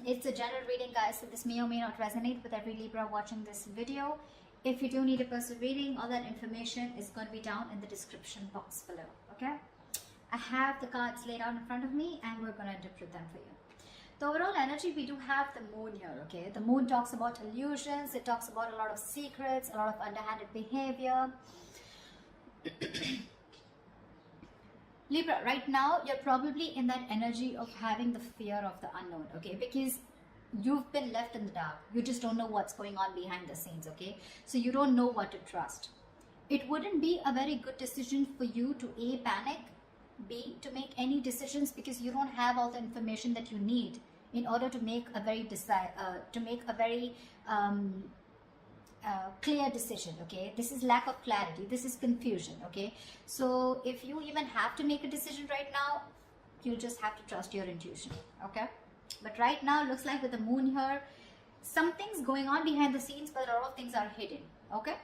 It's a general reading, guys, so this may or may not resonate with every Libra watching this video. If you do need a personal reading, all that information is going to be down in the description box below, okay? I have the cards laid out in front of me and we're going to interpret them for you. The overall energy, we do have the moon here, okay? The moon talks about illusions, it talks about a lot of secrets, a lot of underhanded behavior. Libra, right now, you're probably in that energy of having the fear of the unknown, okay? Because you've been left in the dark. You just don't know what's going on behind the scenes, okay? So you don't know what to trust. It wouldn't be a very good decision for you to A, panic, B, to make any decisions because you don't have all the information that you need in order to make a very clear decision, okay? This is lack of clarity, this is confusion, okay? So if you even have to make a decision right now, you'll just have to trust your intuition, okay? But right now, looks like with the moon here, something's going on behind the scenes, but a lot of things are hidden, okay?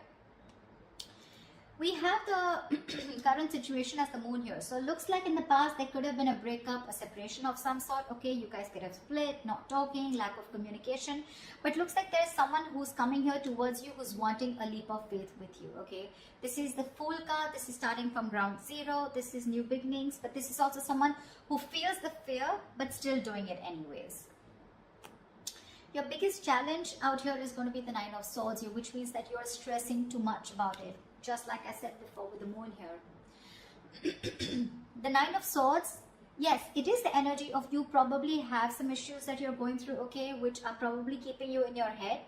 We have the current situation as the moon here. So it looks like in the past, there could have been a breakup, a separation of some sort, okay? You guys could have split, not talking, lack of communication. But looks like there's someone who's coming here towards you who's wanting a leap of faith with you, okay? This is the Fool card. This is starting from ground zero. This is new beginnings. But this is also someone who feels the fear, but still doing it anyways. Your biggest challenge out here is going to be the Nine of Swords here, which means that you're stressing too much about it. Just like I said before with the moon here. The Nine of Swords, yes, it is the energy of you probably have some issues that you're going through, okay, which are probably keeping you in your head.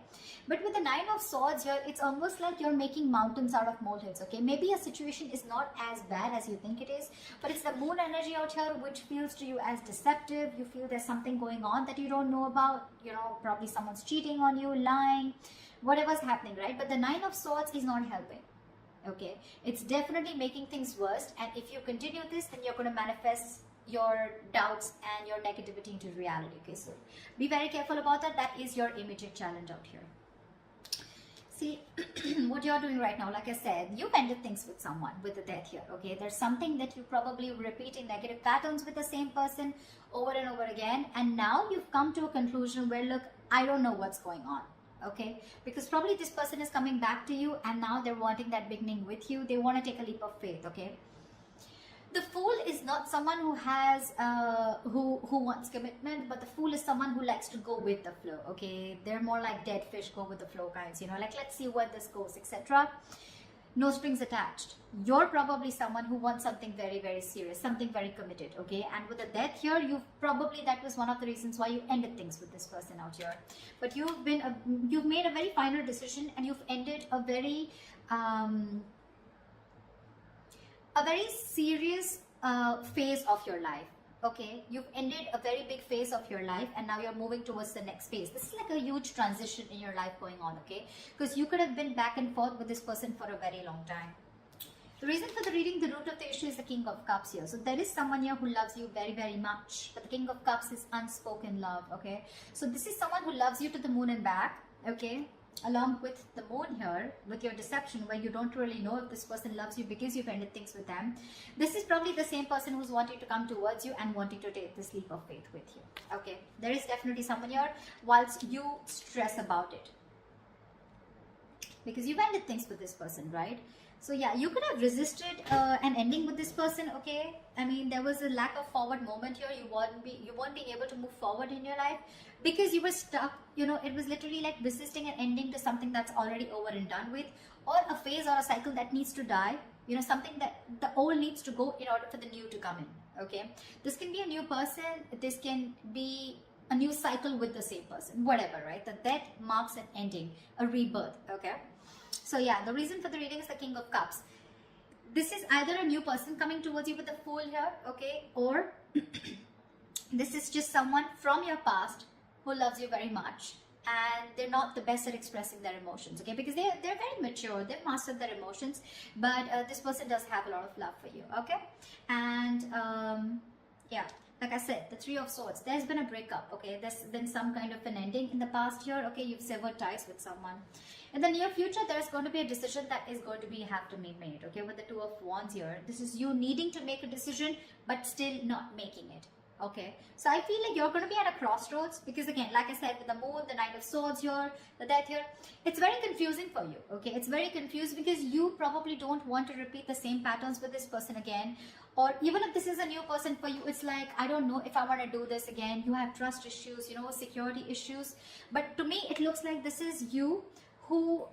But with the Nine of Swords here, it's almost like you're making mountains out of molehills, okay? Maybe a situation is not as bad as you think it is, but it's the moon energy out here which feels to you as deceptive. You feel there's something going on that you don't know about. You know, probably someone's cheating on you, lying, whatever's happening, right? But the Nine of Swords is not helping. Okay, it's definitely making things worse, and if you continue this, then you're going to manifest your doubts and your negativity into reality. Okay, so be very careful about that. That is your immediate challenge out here. See, what you're doing right now, like I said, you've ended things with someone with the Death here. Okay, there's something that you probably repeating negative patterns with the same person over and over again, and now you've come to a conclusion where, look, I don't know what's going on. Okay, because probably this person is coming back to you and now they're wanting that beginning with you. They want to take a leap of faith, okay? The Fool is not someone who has who wants commitment, but the Fool is someone who likes to go with the flow, okay? They're more like dead fish, go with the flow kinds, you know, like let's see where this goes, etc. No strings attached. You're probably someone who wants something very, very serious, something very committed, okay? And with the Death here, that was one of the reasons why you ended things with this person out here. But you've made a very final decision and you've ended a very serious phase of your life. Okay, you've ended a very big phase of your life and now you're moving towards the next phase. This is like a huge transition in your life going on, okay? Because you could have been back and forth with this person for a very long time. The reason for the reading, the root of the issue is the King of Cups here. So there is someone here who loves you very, very much. But the King of Cups is unspoken love, okay? So this is someone who loves you to the moon and back, okay? Along with the moon here, with your deception, where you don't really know if this person loves you because you've ended things with them. This is probably the same person who's wanting to come towards you and wanting to take this leap of faith with you. Okay, there is definitely someone here whilst you stress about it. Because you've ended things with this person, right? So yeah, you could have resisted an ending with this person, okay? I mean, there was a lack of forward moment here. You weren't being able to move forward in your life because you were stuck. You know, it was literally like resisting an ending to something that's already over and done with, or a phase or a cycle that needs to die. You know, something that the old needs to go in order for the new to come in, okay? This can be a new person. This can be a new cycle with the same person, whatever, right? The death marks an ending, a rebirth, okay? So yeah, the reason for the reading is the King of Cups. This is either a new person coming towards you with the Fool here, okay? Or this is just someone from your past who loves you very much and they're not the best at expressing their emotions, okay? Because they're very mature, they've mastered their emotions, but this person does have a lot of love for you, okay? And yeah, like I said, the Three of Swords, there's been a breakup, okay? There's been some kind of an ending in the past year, okay? You've severed ties with someone. In the near future, there's going to be a decision that is going to have to be made, okay? With the Two of Wands here, this is you needing to make a decision, but still not making it, Okay, so I feel like you're going to be at a crossroads, because again, like I said, with the moon, the Knight of Swords here, the Death here, it's very confusing for you. Okay, it's very confused because you probably don't want to repeat the same patterns with this person again. Or even if this is a new person for you, it's like, I don't know if I want to do this again. You have trust issues, you know, security issues. But to me, it looks like this is you who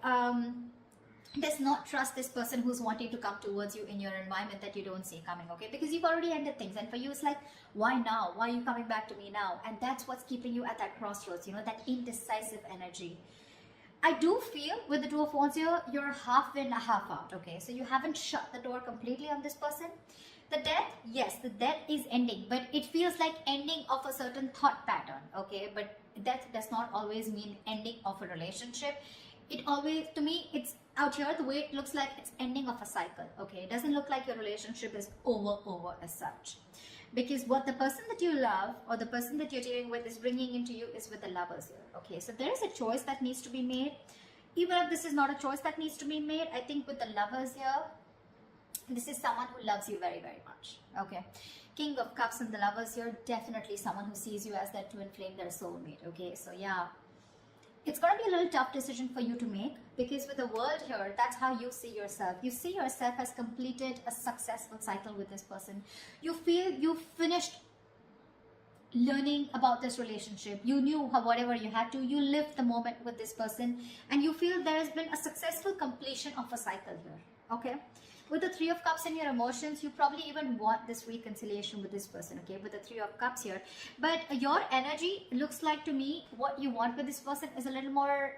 does not trust this person who's wanting to come towards you in your environment that you don't see coming, okay? Because you've already ended things, and for you it's like, why now? Why are you coming back to me now? And that's what's keeping you at that crossroads, you know, that indecisive energy. I do feel with the Two of Wands here, you're half in, half out, okay? So you haven't shut the door completely on this person. The Death, yes, the Death is ending, but it feels like ending of a certain thought pattern, okay? But death does not always mean ending of a relationship. It always, to me, it's out here, the way it looks like it's ending of a cycle, okay? It doesn't look like your relationship is over as such. Because what the person that you love or the person that you're dealing with is bringing into you is with the Lovers here, okay? So there is a choice that needs to be made. Even if this is not a choice that needs to be made, I think with the Lovers here, this is someone who loves you very much, okay? King of Cups and the Lovers here, definitely someone who sees you as their twin flame, their soulmate, okay? So yeah, it's going to be a little tough decision for you to make, because with the World here, that's how you see yourself. You see yourself as completed a successful cycle with this person. You feel you've finished learning about this relationship. You knew how, whatever you had to, you lived the moment with this person, and you feel there has been a successful completion of a cycle here, okay? With the Three of Cups and your emotions, you probably even want this reconciliation with this person, okay? With the Three of Cups here. But your energy looks like to me, what you want with this person is a little more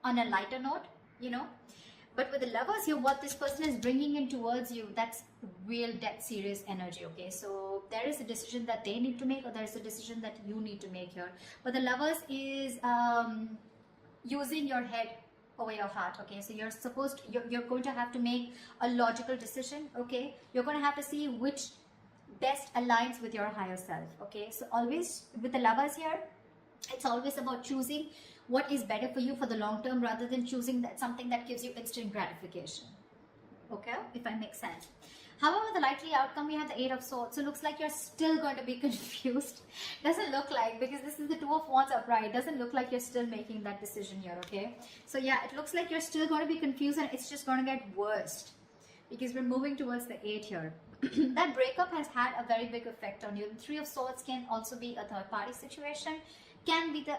on a lighter note, you know? But with the Lovers here, what this person is bringing in towards you, that's real dead serious energy, okay? So there is a decision that they need to make, or there is a decision that you need to make here. But the Lovers is using your head over your heart, okay? So you're supposed to, you're going to have to make a logical decision, okay? You're going to have to see which best aligns with your higher self, okay? So always with the Lovers here, it's always about choosing what is better for you for the long term, rather than choosing that something that gives you instant gratification, okay? If I make sense. However, the likely outcome, we have the Eight of Swords. So it looks like you're still going to be confused. Doesn't look like, because this is the Two of Wands upright. Doesn't look like you're still making that decision here, okay? So yeah, it looks like you're still going to be confused, and it's just going to get worse, because we're moving towards the 8 here. That breakup has had a very big effect on you. The Three of Swords can also be a third party situation. Can be the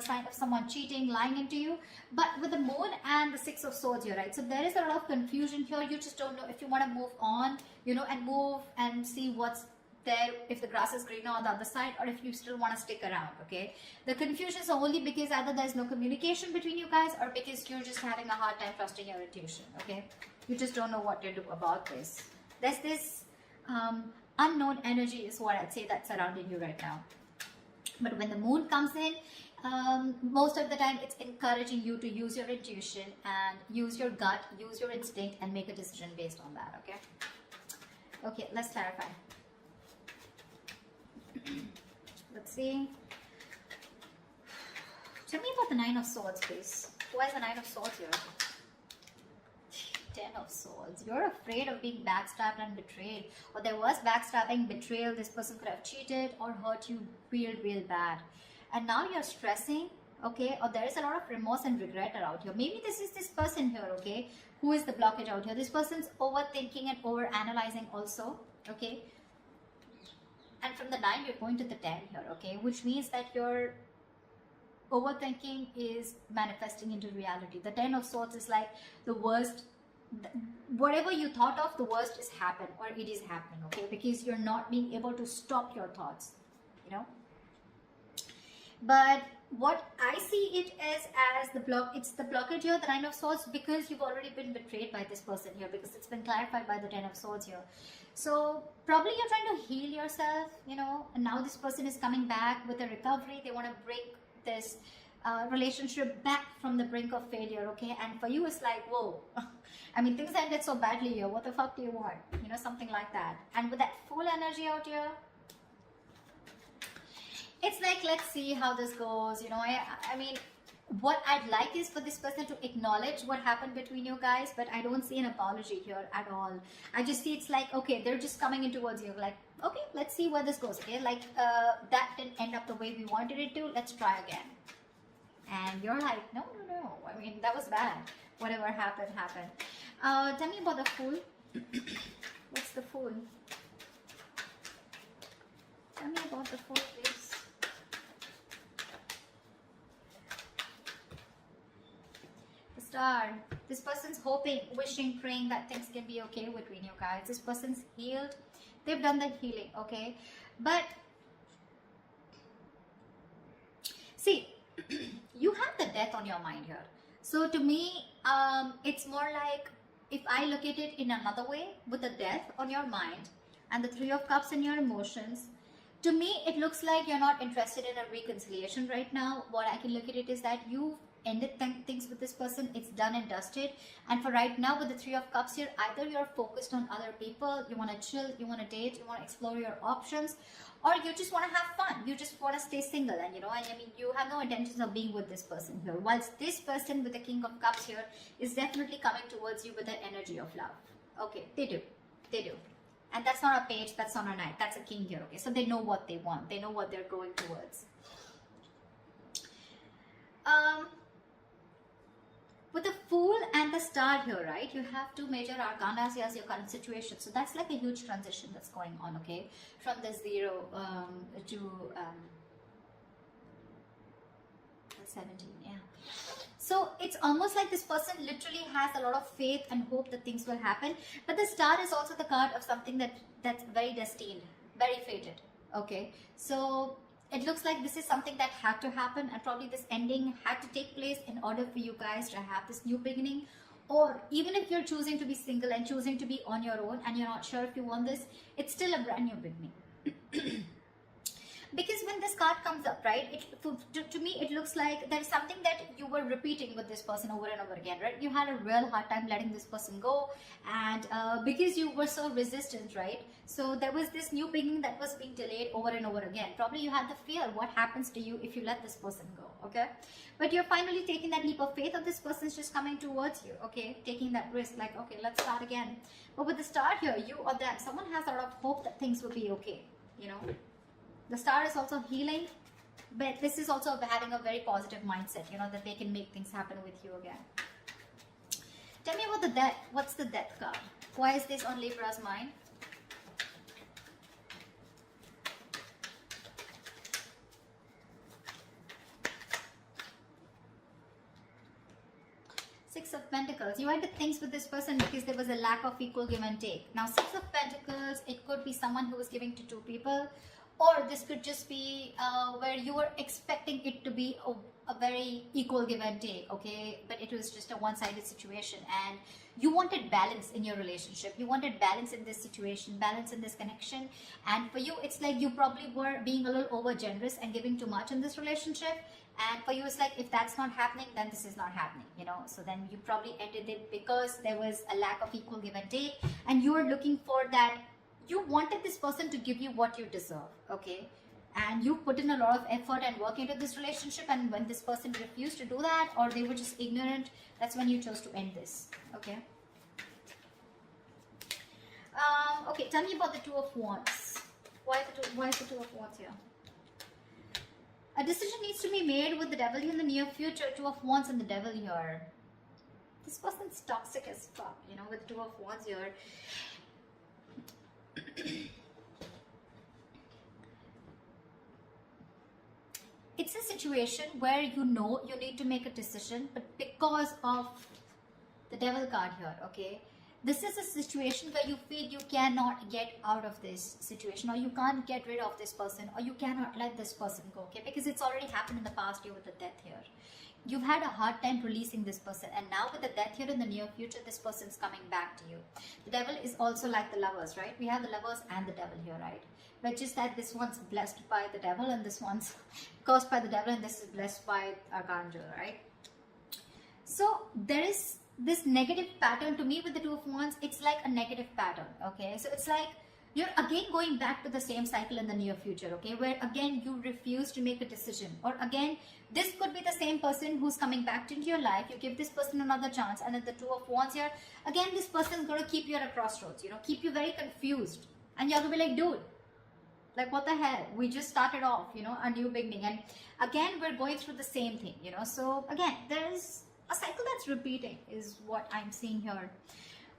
sign of someone cheating, lying into you. But with the Moon and the Six of Swords here, right? So there is a lot of confusion here. You just don't know if you want to move on, you know, and move and see what's there, if the grass is greener on the other side, or if you still want to stick around, okay? The confusion is only because either there's no communication between you guys, or because you're just having a hard time trusting your intuition, okay? You just don't know what to do about this. There's this unknown energy is what I'd say that's surrounding you right now. But when the Moon comes in, most of the time it's encouraging you to use your intuition and use your gut, use your instinct, and make a decision based on that, okay? Okay, let's clarify. Let's see. Tell me about the Nine of Swords, please. Why is the Nine of Swords here? 10 of Swords. You're afraid of being backstabbed and betrayed. Or there was backstabbing, betrayal. This person could have cheated or hurt you real bad. And now you're stressing, okay? Or there is a lot of remorse and regret out here. Maybe this is this person here, okay? Who is the blockage out here? This person's overthinking and overanalyzing also, okay? And from the 9, you're going to the 10 here, okay? Which means that your overthinking is manifesting into reality. The 10 of Swords is like the worst. Whatever you thought of, the worst is happened, or it is happening, okay? Because you're not being able to stop your thoughts, you know? But what I see it as the block, it's the blockage here, the Nine of Swords, because you've already been betrayed by this person here, because it's been clarified by the 10 of Swords here. So probably you're trying to heal yourself, you know, and now this person is coming back with a recovery. They want to break this relationship back from the brink of failure, okay? And for you, it's like, whoa. I mean, things ended so badly here. What the fuck do you want? You know, something like that. And with that full energy out here, it's like, let's see how this goes. You know, I mean, what I'd like is for this person to acknowledge what happened between you guys, but I don't see an apology here at all. I just see it's like, okay, they're just coming in towards you, like, Okay, let's see where this goes. Okay, like that didn't end up the way we wanted it to. Let's try again. And you're like, no, no, no. I mean, that was bad. Whatever happened, happened. Tell me about the Fool. What's the Fool? Tell me about the Fool, please. The Star. This person's hoping, wishing, praying that things can be okay between you guys. This person's healed. They've done the healing, okay? But, see, you have the Death on your mind here. So to me, it's more like, if I look at it in another way, with the Death on your mind and the Three of Cups in your emotions, to me, it looks like you're not interested in a reconciliation right now. What I can look at it is that you ended things with this person. It's done and dusted. And for right now, with the Three of Cups here, either you're focused on other people, you want to chill, you want to date, you want to explore your options, or you just want to have fun. You just want to stay single, and I mean, you have no intentions of being with this person here. Whilst this person with the King of Cups here is definitely coming towards you with the energy of love. Okay, they do. And that's not a page, that's not a knight, that's a king here, okay? So they know what they want, they know what they're going towards. With the Fool and the Star here, right, you have two major arcanas as your current situation. So that's like a huge transition that's going on, okay? From the 0 to 17, yeah. So it's almost like this person literally has a lot of faith and hope that things will happen. But the Star is also the card of something that's very destined, very fated, okay? So it looks like this is something that had to happen, and probably this ending had to take place in order for you guys to have this new beginning. Or even if you're choosing to be single and choosing to be on your own and you're not sure if you want this, it's still a brand new beginning. Because when this card comes up, right, to me it looks like there's something that you were repeating with this person over and over again, right? You had a real hard time letting this person go, and because you were so resistant, right? So there was this new beginning that was being delayed over and over again. Probably you had the fear, what happens to you if you let this person go, okay? But you're finally taking that leap of faith, of this person's just coming towards you, okay? Taking that risk, like, okay, let's start again. But with the Star here, you or them, someone has a lot of hope that things will be okay, The Star is also healing, but this is also having a very positive mindset, that they can make things happen with you again. Tell me about the Death. What's the Death card? Why is this on Libra's mind? Six of Pentacles. You ended things with this person because there was a lack of equal give and take. Now, Six of Pentacles, it could be someone who was giving to two people. Or this could just be where you were expecting it to be a very equal give and take, okay? But it was just a one-sided situation, and you wanted balance in your relationship. You wanted balance in this situation, balance in this connection. And for you, it's like you probably were being a little over-generous and giving too much in this relationship. And for you, it's like, if that's not happening, then this is not happening, So then you probably ended it because there was a lack of equal give and take, and you were looking for that. You wanted this person to give you what you deserve, okay? And you put in a lot of effort and work into this relationship, and when this person refused to do that, or they were just ignorant, that's when you chose to end this, okay? Okay, tell me about the Two of Wands. Why is the Two of Wands here? A decision needs to be made with the Devil in the near future. Two of Wands and the Devil here. This person's toxic as fuck, with Two of Wands here. It's a situation where you need to make a decision, but because of the Devil card here, okay, this is a situation where you feel you cannot get out of this situation, or you can't get rid of this person, or you cannot let this person go, okay, because it's already happened in the past year with the Death here. You've had a hard time releasing this person, and now with the Death here in the near future, this person's coming back to you. The Devil is also like the Lovers, right? We have the Lovers and the Devil here, right? But just that this one's blessed by the Devil, and this one's cursed by the Devil, and this is blessed by Archangel, right? So there is this negative pattern to me with the Two of Wands. It's like a negative pattern, okay? So it's like you're again going back to the same cycle in the near future, okay? Where again you refuse to make a decision, or again this could be the same person who's coming back into your life. You give this person another chance, and then the Two of Wands here, again this person is going to keep you at a crossroads, keep you very confused, and you're going to be like, dude, Like, what the hell? We just started off, you know, a new beginning. And again, we're going through the same thing, you know. So again, there's a cycle that's repeating is what I'm seeing here.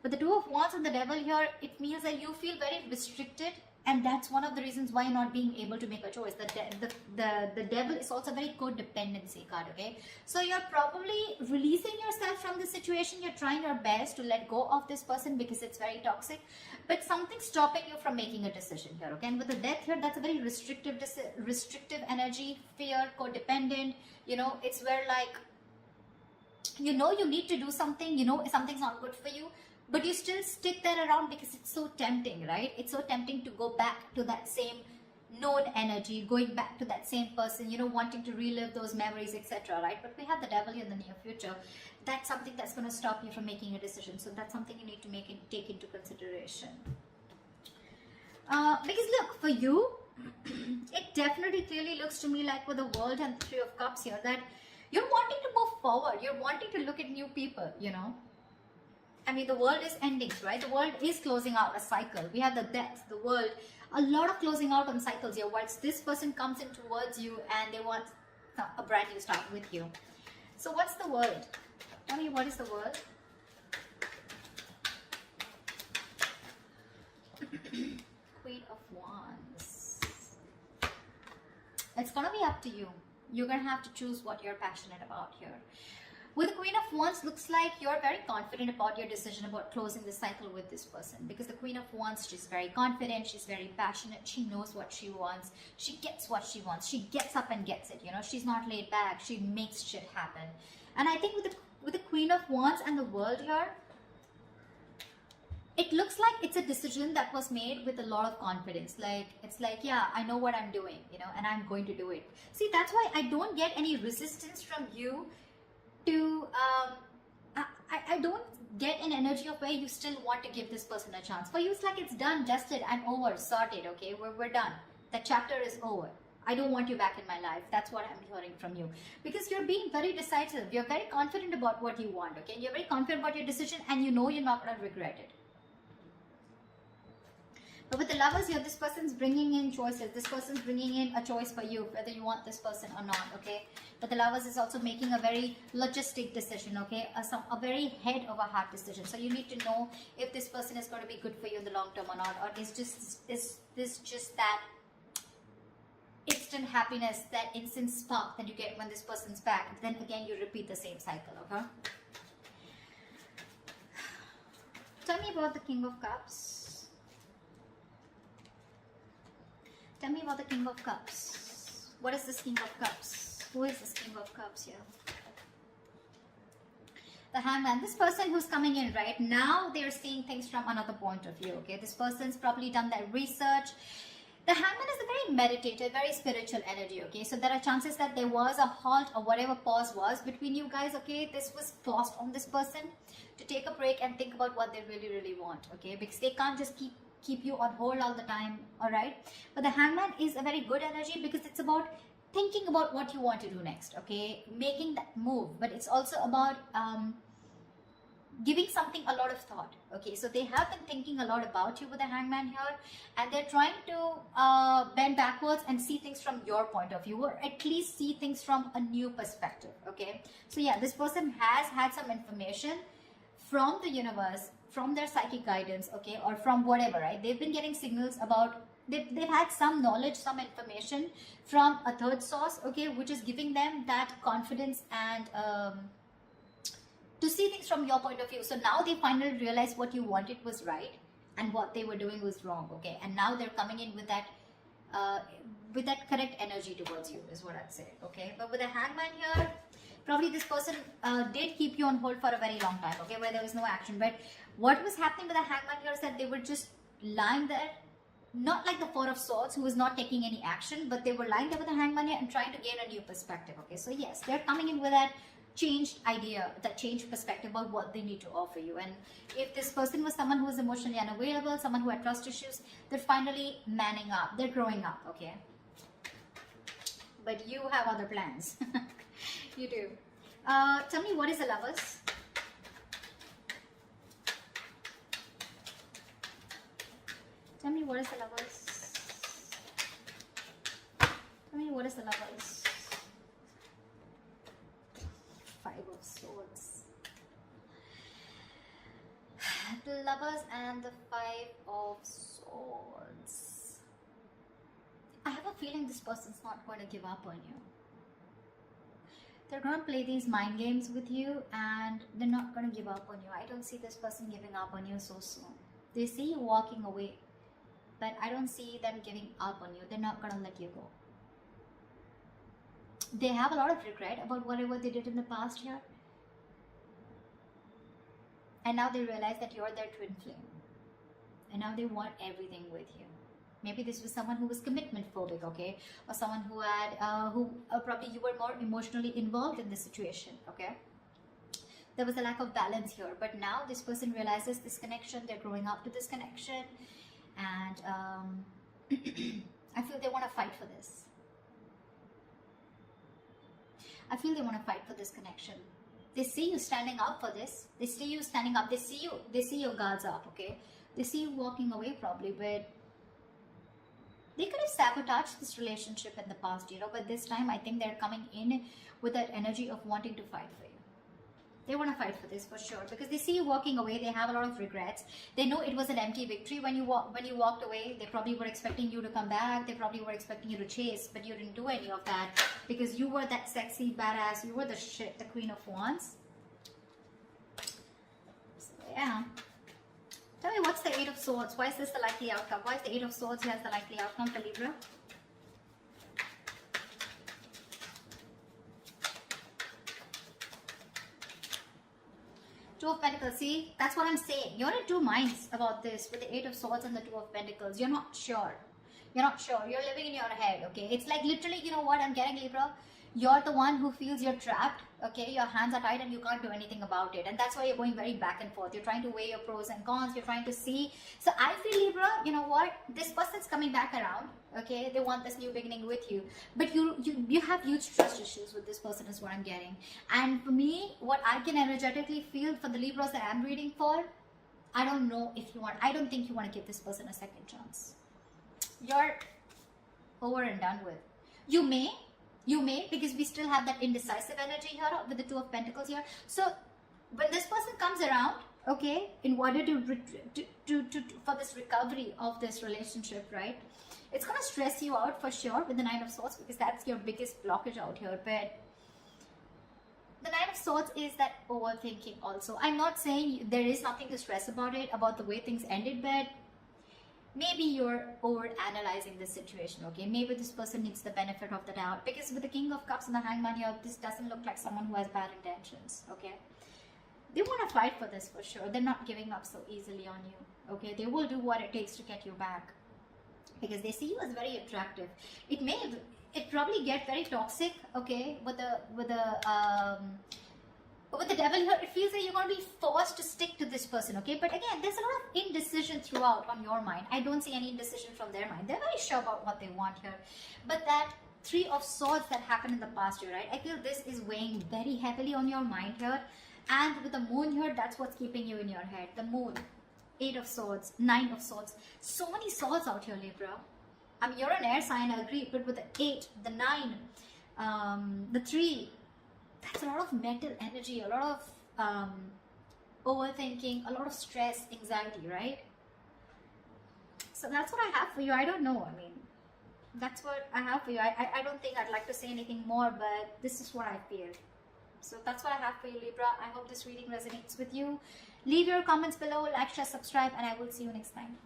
But the Two of Wands and the Devil here, it means that you feel very restricted. And that's one of the reasons why you're not being able to make a choice. The Devil is also a very codependency card, okay? So you're probably releasing yourself from the situation. You're trying your best to let go of this person because it's very toxic. But something's stopping you from making a decision here, okay? And with the Death here, that's a very restrictive energy, fear, codependent. You know, it's where like, you know you need to do something, you know something's not good for you, but you still stick there around because it's so tempting, right? It's so tempting to go back to that same known energy, going back to that same person, you know, wanting to relive those memories, etc., right? But we have the Devil in the near future. That's something that's going to stop you from making a decision. So that's something you need to take into consideration. Because look, for you, it definitely clearly looks to me like with the World and the Three of Cups here, that you're wanting to move forward. You're wanting to look at new people, you know. I mean, the world is ending, right? The world is closing out a cycle. We have the Death, the world, a lot of closing out on cycles here. Once this person comes in towards you and they want a brand new start with you. So what's the world? Tell me, what is the world? Queen of Wands. It's gonna be up to you. You're gonna have to choose what you're passionate about here. With the Queen of Wands, looks like you're very confident about your decision about closing the cycle with this person. Because the Queen of Wands, she's very confident, she's very passionate, she knows what she wants, she gets what she wants, she gets up and gets it, you know, she's not laid back, she makes shit happen. And I think with the Queen of Wands and the World here, it looks like it's a decision that was made with a lot of confidence. Like, it's like, yeah, I know what I'm doing, you know, and I'm going to do it. See, that's why I don't get any resistance from you to, I don't get an energy of where you still want to give this person a chance. For you, it's like it's done, dusted, I'm over, sorted, okay, we're done. The chapter is over. I don't want you back in my life. That's what I'm hearing from you. Because you're being very decisive. You're very confident about what you want, okay? You're very confident about your decision and you know you're not going to regret it. But with the Lovers here, this person's bringing in choices. This person's bringing in a choice for you, whether you want this person or not, okay? But the Lovers is also making a very logistic decision, okay? A very head of a heart decision. So you need to know if this person is going to be good for you in the long term or not. Or is this just that instant happiness, that instant spark that you get when this person's back? Then again, you repeat the same cycle, okay? Tell me about the King of Cups. Tell me about the King of Cups. What is this King of Cups? Who is this King of Cups here? The Hangman. This person who's coming in right now, they're seeing things from another point of view, okay? This person's probably done their research. The Hangman is a very meditative, very spiritual energy, okay? So there are chances that there was a halt or whatever pause was between you guys, okay? This was forced on this person to take a break and think about what they really, really want, okay? Because they can't just keep you on hold all the time, all right? But the Hangman is a very good energy because it's about thinking about what you want to do next, okay? Making that move. But it's also about giving something a lot of thought, okay? So they have been thinking a lot about you with the Hangman here, and they're trying to bend backwards and see things from your point of view, or at least see things from a new perspective, okay? So yeah, this person has had some information from the universe, from their psychic guidance, okay, or from whatever, right? They've been getting signals about, they've had some knowledge, some information from a third source, okay, which is giving them that confidence and to see things from your point of view. So now they finally realize what you wanted was right and what they were doing was wrong, okay? And now they're coming in with that correct energy towards you, is what I'd say, okay? But with the Hangman here, probably this person did keep you on hold for a very long time, okay, where there was no action. But what was happening with the Hangman here is that they were just lying there, not like the Four of Swords, who was not taking any action, but they were lying there with the Hangman here and trying to gain a new perspective, okay? So yes, they're coming in with that changed idea, that changed perspective about what they need to offer you. And if this person was someone who was emotionally unavailable, someone who had trust issues, they're finally manning up, they're growing up, okay? But you have other plans. You do. Tell me, what is the Lovers? Tell me, what is the Lovers? Tell me, what is the Lovers? Five of Swords. The Lovers and the Five of Swords. I have a feeling this person's not going to give up on you. They're going to play these mind games with you and they're not going to give up on you. I don't see this person giving up on you so soon. They see you walking away, but I don't see them giving up on you. They're not going to let you go. They have a lot of regret about whatever they did in the past here. And now they realize that you're their twin flame. And now they want everything with you. Maybe this was someone who was commitment phobic, okay? Or someone who had, probably you were more emotionally involved in the situation, okay? There was a lack of balance here. But now this person realizes this connection. They're growing up to this connection. And I feel they want to fight for this. I feel they want to fight for this connection. They see you standing up for this. They see you standing up. They see your guards up, okay? They see you walking away probably, but they could have sabotaged this relationship in the past, you know, but this time I think they're coming in with that energy of wanting to fight for you. They want to fight for this for sure because they see you walking away. They have a lot of regrets. They know it was an empty victory when you walked away. They probably were expecting you to come back. They probably were expecting you to chase, but you didn't do any of that because you were that sexy badass. You were the shit, the Queen of Wands. So yeah. Tell me, what's the Eight of Swords? Why is this the likely outcome? Why is the Eight of Swords here as the likely outcome for Libra? Two of Pentacles. See, that's what I'm saying. You're in two minds about this with the Eight of Swords and the Two of Pentacles. You're not sure. You're not sure. You're living in your head, okay? It's like literally, you know what I'm getting, Libra? You're the one who feels you're trapped, okay? Your hands are tied and you can't do anything about it. And that's why you're going very back and forth. You're trying to weigh your pros and cons. You're trying to see. So I feel, Libra, you know what? This person's coming back around, okay? They want this new beginning with you. But you have huge trust issues with this person is what I'm getting. And for me, what I can energetically feel for the Libras that I'm reading for, I don't know if you want, I don't think you want to give this person a second chance. You're over and done with. You may, because we still have that indecisive energy here with the Two of Pentacles here. So when this person comes around, okay, in order to for this recovery of this relationship, right, it's gonna stress you out for sure with the Nine of Swords because that's your biggest blockage out here. But the Nine of Swords is that overthinking also. I'm not saying there is nothing to stress about it, about the way things ended, but maybe you're over analyzing the situation, okay? Maybe this person needs the benefit of the doubt because with the King of Cups and the Hangman here, this doesn't look like someone who has bad intentions, okay? They want to fight for this for sure. They're not giving up so easily on you, okay? They will do what it takes to get you back because they see you as very attractive. It probably get very toxic, okay? With the Devil here, it feels like you're going to be forced to stick to this person, okay? But again, there's a lot of indecision throughout on your mind. I don't see any indecision from their mind. They're very sure about what they want here. But that Three of Swords that happened in the past year, right? I feel this is weighing very heavily on your mind here. And with the Moon here, that's what's keeping you in your head. The Moon, Eight of Swords, Nine of Swords. So many swords out here, Libra. I mean, you're an air sign, I agree. But with the 8, the 9, the 3, that's a lot of mental energy, a lot of overthinking, a lot of stress, anxiety, right? So that's what I have for you. I don't know. I mean, that's what I have for you. I don't think I'd like to say anything more, but this is what I feel. So that's what I have for you, Libra. I hope this reading resonates with you. Leave your comments below, like, share, subscribe, and I will see you next time.